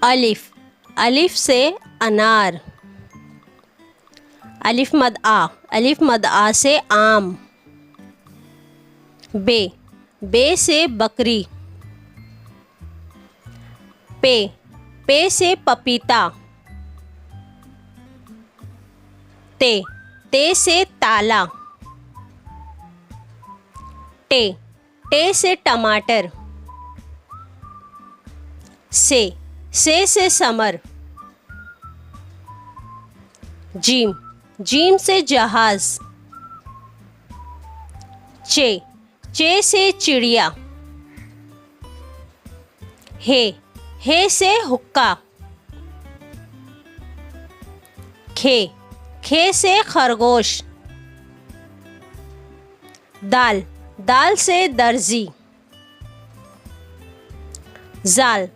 अलिफ, अलिफ से अनार। अलिफ मद आ से आम। बे, बे से बकरी। पे से पपीता। ते से ताला। टे से टमाटर। से समर। जीम से जहाज। चे से चिड़िया। हे से हुक्का। खे से खरगोश। दाल से दर्जी। जाल